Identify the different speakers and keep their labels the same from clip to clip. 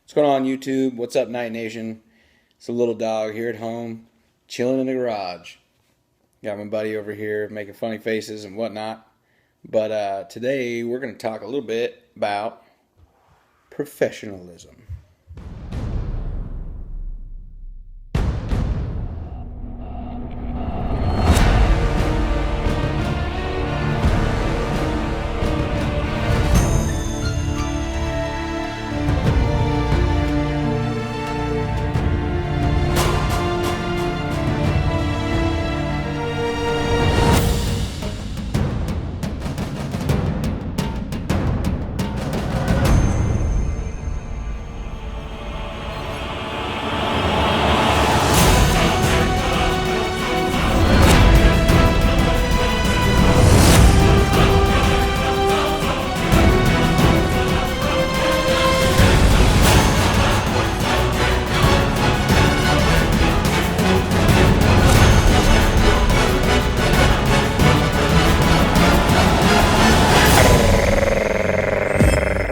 Speaker 1: What's going on, YouTube? What's up, Night Nation? It's a Lil Dawg here at home, chilling in the garage. Got my buddy over here making funny faces and whatnot. But today we're going to talk a little bit about professionalism.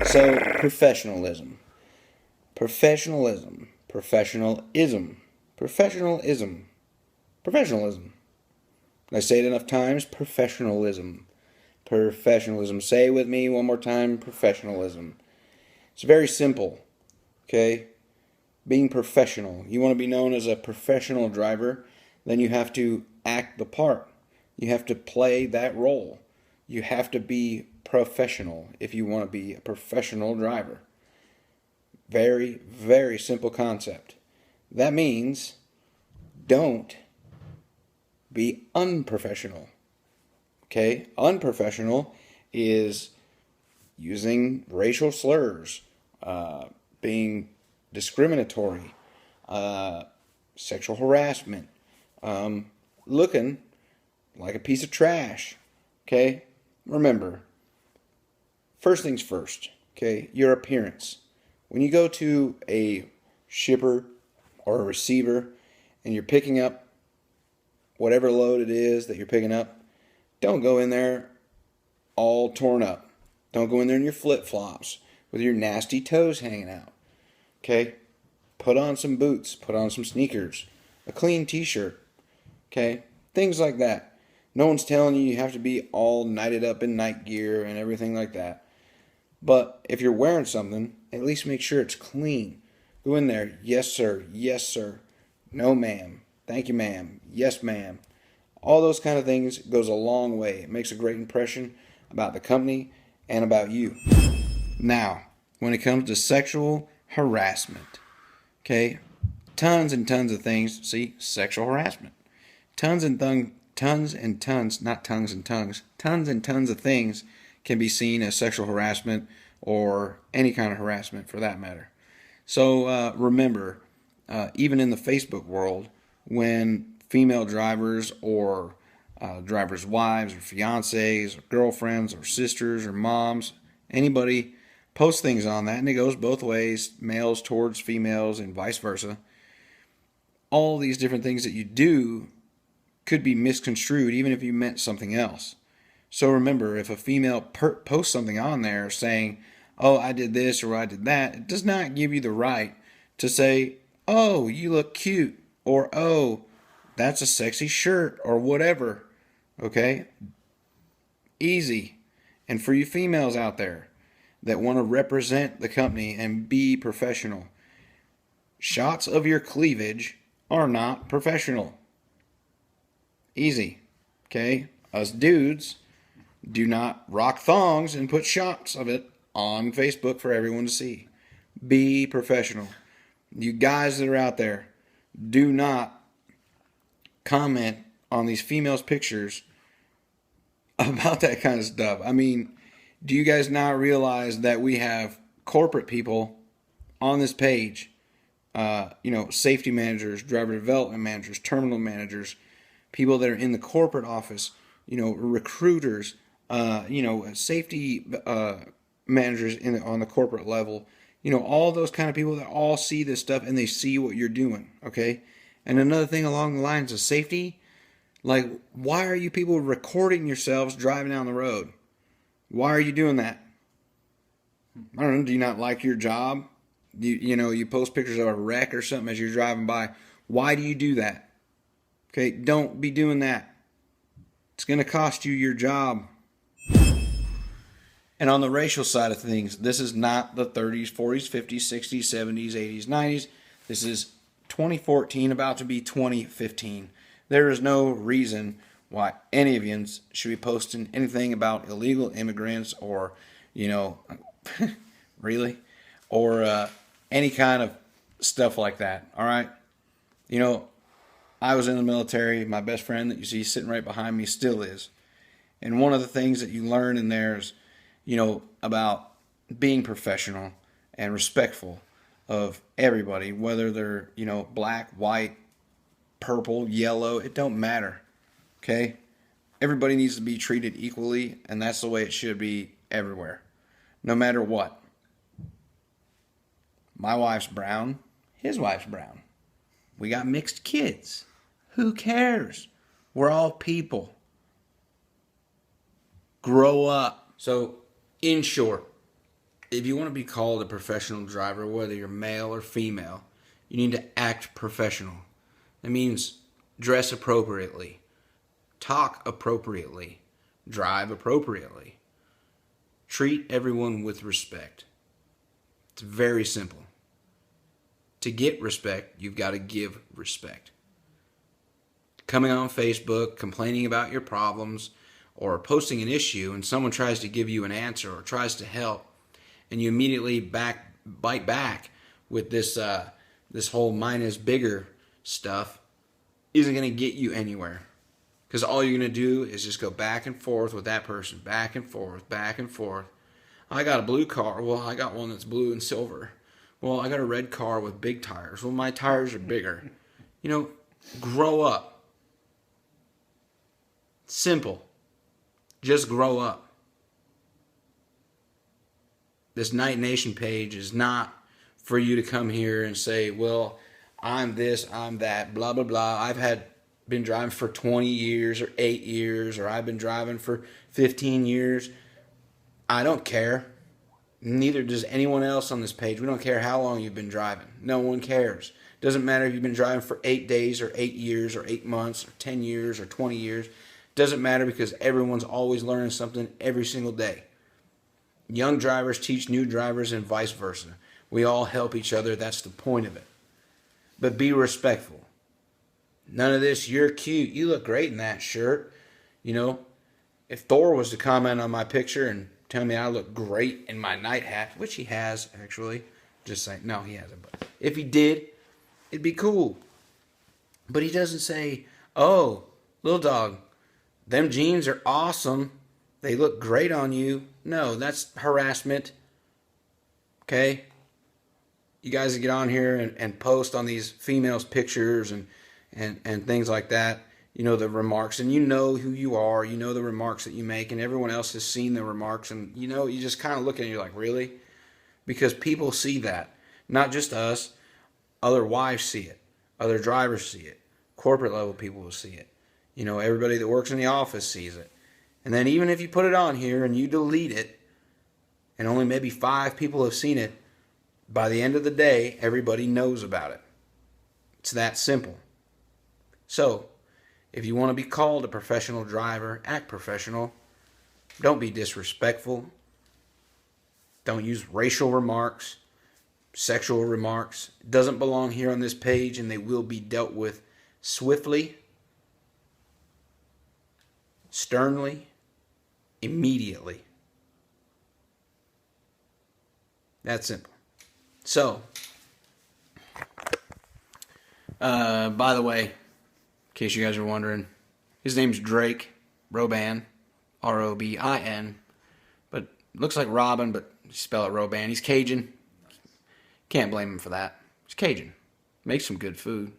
Speaker 1: So, professionalism. Professionalism. Professionalism. Professionalism. Professionalism. I say it enough times. Professionalism. Professionalism. Say it with me one more time. Professionalism. It's very simple. Okay? Being professional. You want to be known as a professional driver, then you have to act the part. You have to play that role. You have to be professional if you want to be a professional driver. Very, very simple concept. That means don't be unprofessional. Okay? Unprofessional is using racial slurs, being discriminatory, sexual harassment, looking like a piece of trash. Okay? Remember, first things first, okay? Your appearance. When you go to a shipper or a receiver and you're picking up whatever load it is that you're picking up, don't go in there all torn up. Don't go in there in your flip-flops with your nasty toes hanging out. Okay? Put on some boots. Put on some sneakers. A clean t-shirt. Okay? Things like that. No one's telling you have to be all nighted up in night gear and everything like that. But if you're wearing something, at least make sure it's clean. Go in there. Yes, sir. Yes, sir. No, ma'am. Thank you, ma'am. Yes, ma'am. All those kind of things goes a long way. It makes a great impression about the company and about you. Now, when it comes to sexual harassment, okay, tons and tons of things. See, sexual harassment. Tons and tons of things can be seen as sexual harassment or any kind of harassment for that matter. So remember, even in the Facebook world, when female drivers or drivers' wives or fiancés or girlfriends or sisters or moms, anybody posts things on that, and it goes both ways, males towards females and vice versa, all these different things that you do could be misconstrued even if you meant something else. So remember, if a female posts something on there saying, oh, I did this or I did that, it does not give you the right to say, oh, you look cute, or oh, that's a sexy shirt, or whatever. Okay? Easy. And for you females out there that want to represent the company and be professional, shots of your cleavage are not professional. Easy. Okay? Us dudes do not rock thongs and put shots of it on Facebook for everyone to see. Be professional. You guys that are out there, do not comment on these females' pictures about that kind of stuff. I mean, do you guys not realize that we have corporate people on this page? Safety managers, driver development managers, terminal managers, people that are in the corporate office, recruiters, safety managers on the corporate level, all those kind of people that all see this stuff and they see what you're doing, okay? And another thing along the lines of safety, like, why are you people recording yourselves driving down the road? Why are you doing that? I don't know, do you not like your job? You post pictures of a wreck or something as you're driving by. Why do you do that? Okay, don't be doing that. It's going to cost you your job. And on the racial side of things, this is not the 30s, 40s, 50s, 60s, 70s, 80s, 90s. This is 2014, about to be 2015. There is no reason why any of you should be posting anything about illegal immigrants or, really, or any kind of stuff like that. All right? I was in the military. My best friend that you see sitting right behind me still is. And one of the things that you learn in there is, about being professional and respectful of everybody, whether they're, black, white, purple, yellow, it don't matter. Okay? Everybody needs to be treated equally, and that's the way it should be everywhere. No matter what. My wife's brown, his wife's brown. We got mixed kids. Who cares? We're all people. Grow up. So, in short, if you want to be called a professional driver, whether you're male or female, you need to act professional. That means dress appropriately, talk appropriately, drive appropriately. Treat everyone with respect. It's very simple. To get respect, you've got to give respect. Coming on Facebook, complaining about your problems, or posting an issue, and someone tries to give you an answer or tries to help, and you immediately bite back with this whole mine is bigger stuff, isn't going to get you anywhere. Because all you're going to do is just go back and forth with that person, back and forth, back and forth. I got a blue car. Well, I got one that's blue and silver. Well, I got a red car with big tires. Well, my tires are bigger. Grow up. Simple. Just grow up. This Night Nation page is not for you to come here and say, well, I'm this, I'm that, blah, blah, blah. I've been driving for 20 years or 8 years, or I've been driving for 15 years. I don't care. Neither does anyone else on this page. We don't care how long you've been driving. No one cares. Doesn't matter if you've been driving for 8 days or 8 years or 8 months or 10 years or 20 years. Doesn't matter, because everyone's always learning something every single day. Young drivers teach new drivers and vice versa. We all help each other. That's the point of it. But be respectful. None of this, you're cute, you look great in that shirt. If Thor was to comment on my picture and tell me I look great in my night hat, which he has, actually. Just saying. No, he hasn't. But if he did, it'd be cool. But he doesn't say, oh, Lil Dawg, them jeans are awesome. They look great on you. No, that's harassment. Okay? You guys get on here and post on these females' pictures and things like that. The remarks. And you know who you are. You know the remarks that you make. And everyone else has seen the remarks. And, you just kind of look at it and you're like, really? Because people see that. Not just us. Other wives see it. Other drivers see it. Corporate level people will see it. Everybody that works in the office sees it. And then even if you put it on here and you delete it, and only maybe 5 people have seen it, by the end of the day, everybody knows about it. It's that simple. So, if you want to be called a professional driver, act professional. Don't be disrespectful. Don't use racial remarks, sexual remarks. It doesn't belong here on this page, and they will be dealt with swiftly, sternly, immediately. That's simple. So, by the way, in case you guys are wondering, his name's Drake Robin, Robin, but looks like Robin, but you spell it Robin. He's Cajun. Can't blame him for that. He's Cajun. Makes some good food.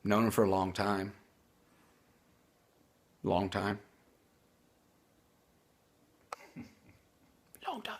Speaker 1: Known him for a long time. Long time. Long time.